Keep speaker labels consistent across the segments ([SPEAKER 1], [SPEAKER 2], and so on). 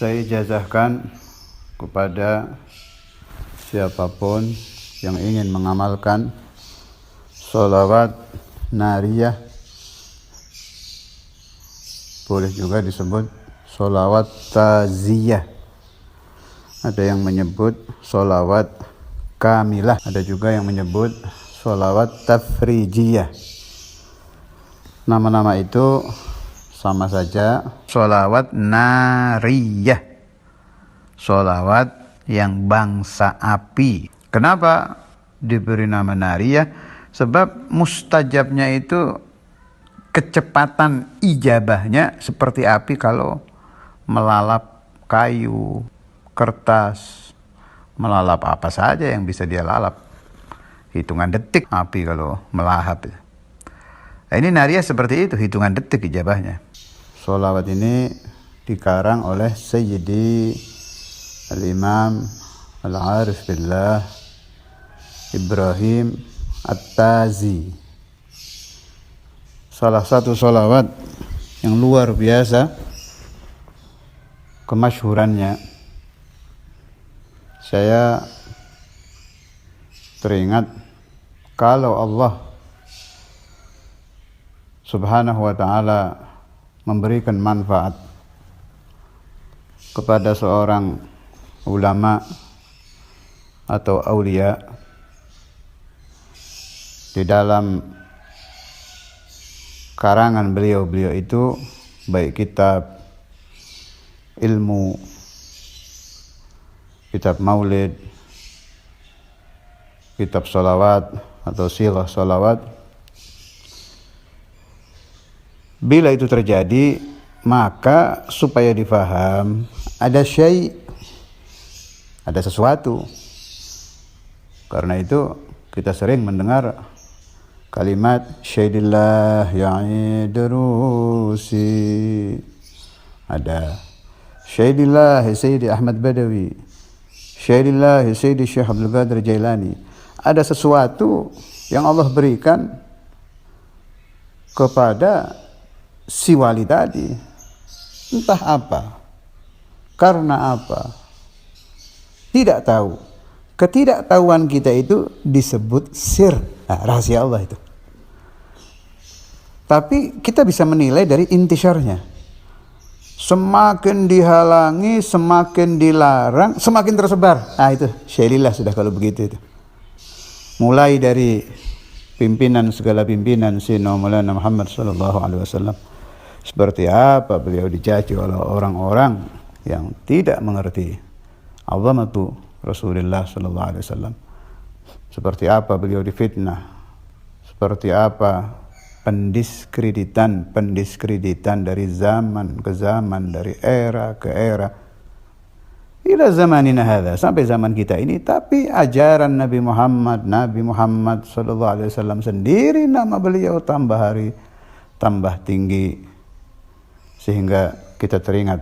[SPEAKER 1] Saya ijazahkan kepada siapapun yang ingin mengamalkan sholawat nariyah, boleh juga disebut sholawat taziyah. Ada yang menyebut sholawat kamilah, ada juga yang menyebut sholawat tafrijiyah. Nama-nama itu sama saja, sholawat nariyah, sholawat yang bangsa api. Kenapa diberi nama nariyah? Sebab mustajabnya itu kecepatan ijabahnya seperti api kalau melalap kayu, kertas, melalap apa saja yang bisa dia lalap. Hitungan detik api kalau melahap. Nah, ini nariyah seperti itu, hitungan detik ijabahnya. Sholawat ini dikarang oleh Sayyidi Al-Imam Al-Arif Billah Ibrahim At-Tazi. Salah satu sholawat yang luar biasa kemasyhurannya. Saya teringat kalau Allah Subhanahu wa ta'ala memberikan manfaat kepada seorang ulama atau aulia di dalam karangan beliau itu, baik kitab ilmu, kitab maulid, kitab sholawat atau silah sholawat. Bila itu terjadi, maka supaya difaham ada ada sesuatu. Karena itu kita sering mendengar kalimat syaidillah ya'idrusi, ada syaidillah Sayyidi Ahmad Badawi, syaidillah Sayyidi Syekh Abdul Qadir Jailani. Ada sesuatu yang Allah berikan kepada si wali tadi, entah apa, karena apa, tidak tahu. Ketidaktahuan kita itu disebut sir, rahasia Allah itu. Tapi kita bisa menilai dari intisyarnya. Semakin dihalangi, semakin dilarang, semakin tersebar. Itu syailillah sudah kalau begitu itu. Mulai dari pimpinan segala pimpinan Sayyidina Maulana Muhammad sallallahu alaihi wasallam. Seperti apa beliau dicaci oleh orang-orang yang tidak mengerti azamatu Rasulullah sallallahu alaihi wasallam. Seperti apa beliau difitnah. Seperti apa pendiskreditan dari zaman ke zaman, dari era ke era. Ila zamanina hadza, sampai zaman kita ini. Tapi ajaran Nabi Muhammad sallallahu alaihi wasallam sendiri, nama beliau tambah hari tambah tinggi, sehingga kita teringat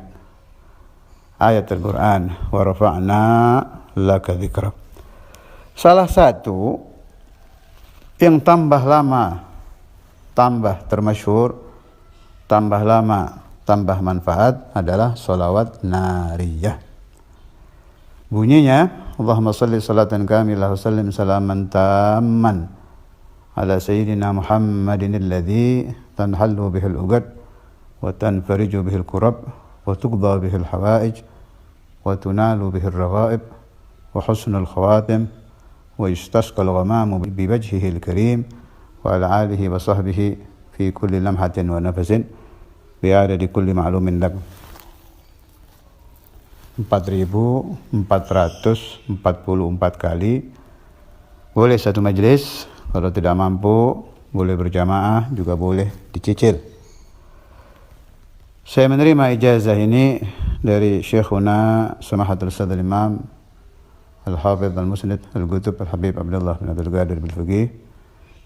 [SPEAKER 1] ayat Al-Quran, wa rafa'na laka dzikrak. Salah satu yang tambah lama tambah termasyhur, tambah lama tambah manfaat adalah sholawat nariyah. Bunyinya, Allahumma salli salatan kamilah wa sallim salaman tamman ala sayyidina Muhammadin alladhi tanhallu bihil uqad wa tanfariju bihil kurab wa tuqda bihil hawaij wa tunalu bihil raghaib wa husnul khawatim wa yustasqal ghamamu biwajhihil karim wa ala alihi wa sahbihi fi kulli lamhatin wa nafasin bi'adadi kulli ma'lumin lak. 4.444 kali. Boleh satu majelis, kalau tidak mampu boleh berjamaah, juga boleh dicicil. Saya menerima ijazah ini dari Syekhuna Samahatul Ustadz Al-Imam Al-Hafidh Al-Musnid Al-Qutub Al-Habib Abdullah bin Abdul Qadir Bil-Fiqih.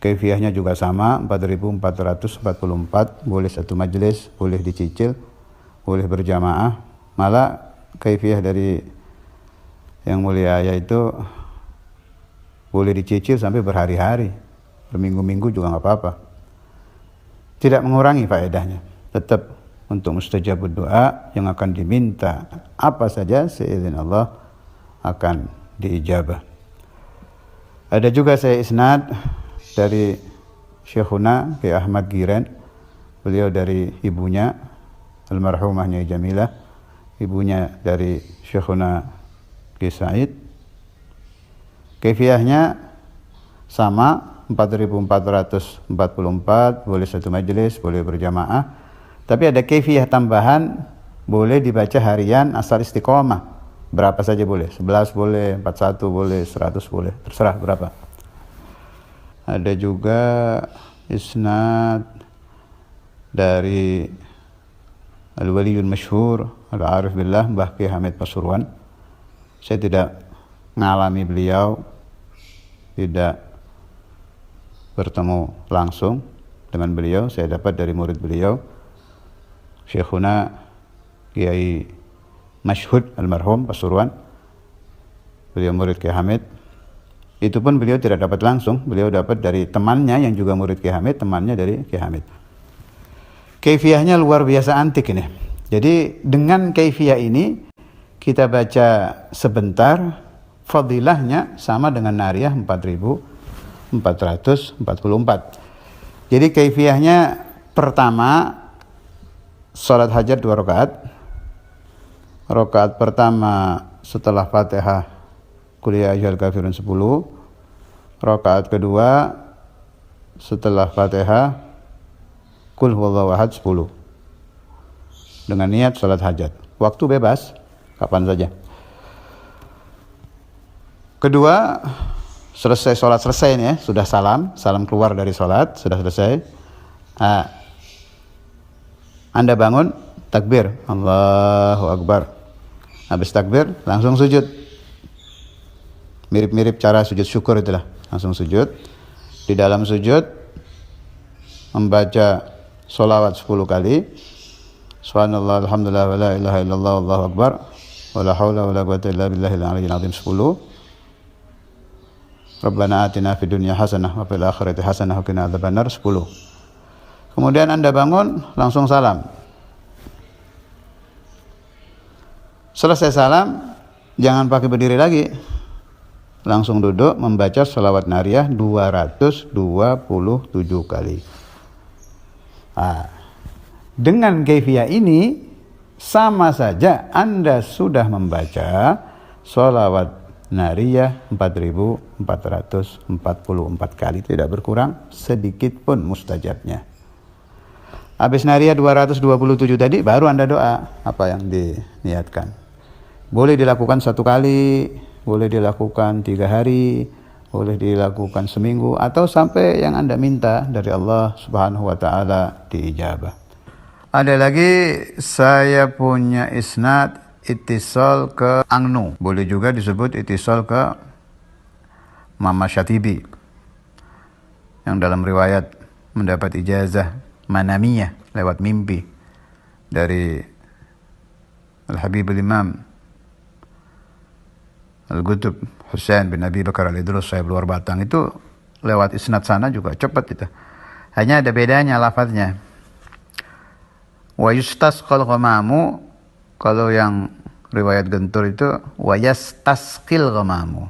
[SPEAKER 1] Kaifiyahnya juga sama, 4.444. Boleh satu majelis, boleh dicicil, boleh berjamaah. Malah kaifiyah dari yang mulia yaitu boleh dicicil sampai berhari-hari, berminggu-minggu juga nggak apa-apa. Tidak mengurangi faedahnya, tetap untuk mustajabud doa yang akan diminta apa saja seizin Allah akan diijabah. Ada juga saya isnad dari Syekhuna Kiai Ahmad Giren, beliau dari ibunya almarhumah Nyai Jamilah, ibunya dari Syekhuna Kiai Said. Kaifiyahnya sama, 4444, boleh satu majelis, boleh berjamaah. Tapi ada kaifiyah tambahan, boleh dibaca harian asal istiqomah. Berapa saja boleh, 11 boleh, 41 boleh, 100 boleh, terserah berapa. Ada juga isnad dari Al-Waliyul Masyhur Al-Arif Billah Mbah Kiai Hamid Pasuruan. Saya tidak mengalami beliau, tidak bertemu langsung dengan beliau, saya dapat dari murid beliau Syekhuna Kiai Masyhud almarhum Pasuruan, beliau murid Kiai Hamid. Itu pun beliau tidak dapat langsung, beliau dapat dari temannya yang juga murid Kiai Hamid, temannya dari Kiai Hamid. Kaifiyahnya luar biasa antik ini. Jadi dengan kaifiyah ini kita baca sebentar, fadilahnya sama dengan nariyah 4444. Jadi kaifiyahnya pertama salat hajat 2 rakaat. Rakaat pertama setelah Fatihah Qul ya ayyuhal kafirun 10. Rakaat kedua setelah Fatihah Qul huwallahu ahad 10. Dengan niat salat hajat. Waktu bebas kapan saja. Kedua, selesai sholat, selesai nih ya, sudah salam keluar dari sholat, sudah selesai. Anda bangun, takbir, Allahu Akbar. Habis takbir, langsung sujud. Mirip-mirip cara sujud syukur itulah, langsung sujud. Di dalam sujud, membaca sholawat 10 kali. Subhanallah, alhamdulillah, wa la ilaha illallah, Allahu Akbar. Wa la hawla wa la quwwata illa billahil aliyyil azim 10. Rabbana atina fid dunya hasanah wa fil akhirati hasanah wa qina adzabannar 10. Kemudian Anda bangun, langsung salam. Selesai salam, jangan pakai berdiri lagi. Langsung duduk membaca sholawat nariyah 227 kali. Dengan kaifiyah ini sama saja Anda sudah membaca sholawat nariyah 4444 kali, tidak berkurang sedikit pun mustajabnya. Habis nariyah 227 tadi baru Anda doa apa yang diniatkan. Boleh dilakukan 1 kali, boleh dilakukan 3 hari, boleh dilakukan seminggu, atau sampai yang Anda minta dari Allah Subhanahu wa taala diijabah. Ada lagi, saya punya isnad ittisal ke Angnu, boleh juga disebut ittisal ke Mama Syatibi, yang dalam riwayat mendapat ijazah manamiyah lewat mimpi dari Al-Habibul Imam Al-Qutb Husain bin Abi Bakar Al-Idrus Sahib Luar Batang. Itu lewat isnad sana juga cepat itu. Hanya ada bedanya lafadznya. Wa yustasqal ghamamu, kalau yang riwayat Gentur itu wa yastasqil ghamamu.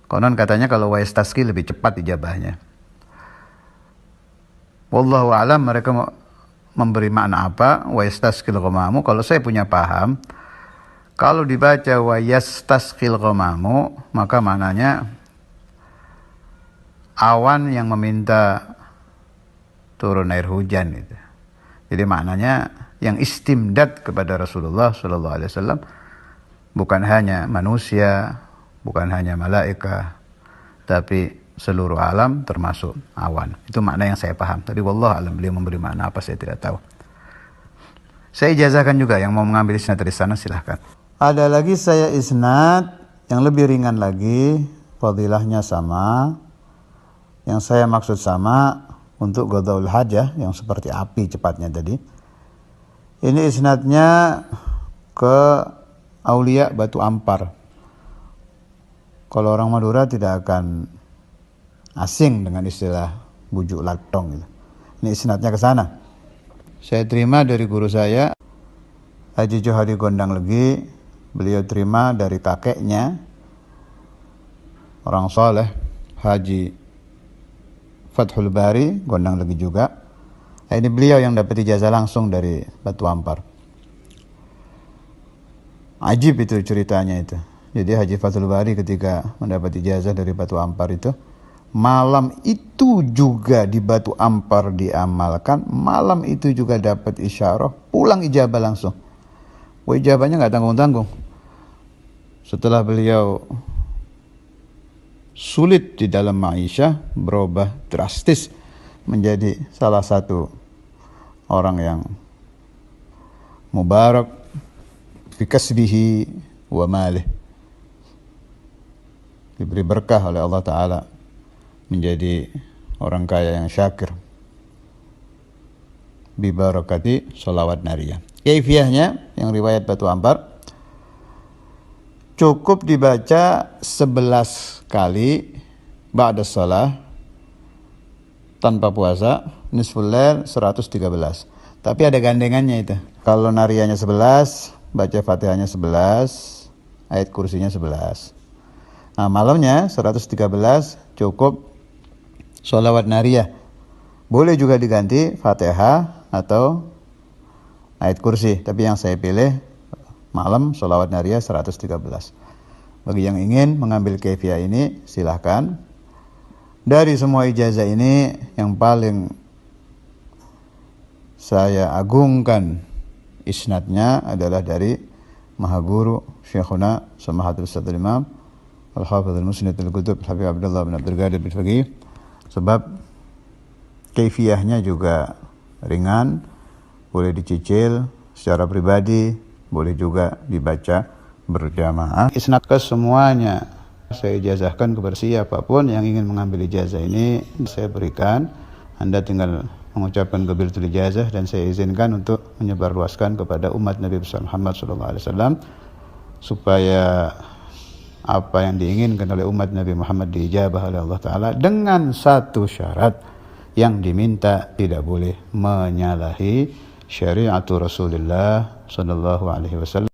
[SPEAKER 1] Konon katanya kalau wa yastasqil lebih cepat ijabahnya. Wallahu a'lam, mereka memberi makna apa wa yastasqil ghamamu. Kalau saya punya paham, kalau dibaca wa yastasqil ghamamu, maka maknanya awan yang meminta turun air hujan itu. Jadi maknanya yang istimdad kepada Rasulullah sallallahu alaihi wasallam bukan hanya manusia, bukan hanya malaikat, tapi seluruh alam termasuk awan. Itu makna yang saya paham. Tapi wallahu alam, beliau memberi makna apa saya tidak tahu. Saya ijazahkan juga, yang mau mengambil isnad dari sana silahkan. Ada lagi saya isnad yang lebih ringan lagi, fadilahnya sama. Yang saya maksud sama untuk qadaul hajah yang seperti api cepatnya tadi. Ini isnadnya ke Aulia Batu Ampar. Kalau orang Madura tidak akan asing dengan istilah bujuk latong gitu. Ini isnadnya ke sana. saya terima dari guru saya, Haji Johari Gondang Legi. Beliau terima dari kakeknya, orang soleh, Haji Fathul Bari Gondang Legi juga. Ini beliau yang dapat ijazah langsung dari Batu Ampar. Ajib itu ceritanya itu. Jadi Haji Fathul Bari ketika mendapat ijazah dari Batu Ampar itu, malam itu juga di Batu Ampar diamalkan, malam itu juga dapat isyarah, pulang ijabah langsung. Ijabahnya nggak tanggung-tanggung. Setelah beliau sulit di dalam ma'isyah, berubah drastis menjadi salah satu orang yang mubarak fi kasbihi wa malih, diberi berkah oleh Allah Ta'ala, menjadi orang kaya yang syakir bi barakati sholawat nariyah. Kaifiyahnya yang riwayat Batu Ampar, cukup dibaca 11 kali ba'da shalah tanpa puasa, nisful lail 113. Tapi ada gandengannya itu. Kalau nariyahnya 11, baca Fatihahnya 11, ayat kursinya 11. Nah, malamnya 113 cukup sholawat nariyah. Boleh juga diganti Fatihah atau ayat kursi, tapi yang saya pilih malam sholawat nariyah 113. Bagi yang ingin mengambil kaifiyah ini, silahkan. Dari semua ijazah ini, yang paling saya agungkan isnadnya adalah dari Mahaguru Syekhuna Samahatul Ustadz Imam Al-Hafidh Al-Musnid Al-Qutub Habib Abdullah bin Abdul Qadir bin Faqih. Sebab kaifiyahnya juga ringan, boleh dicicil secara pribadi, boleh juga dibaca berjamaah. Isnad ke semuanya saya ijazahkan kepada siapapun yang ingin mengambil ijazah ini, saya berikan. Anda tinggal mengucapkan qabiltul ijazah dan saya izinkan untuk menyebarluaskan kepada umat Nabi Muhammad SAW supaya apa yang diinginkan oleh umat Nabi Muhammad diijabah oleh Allah Ta'ala, dengan satu syarat yang diminta: tidak boleh menyalahi syariat Rasulullah SAW.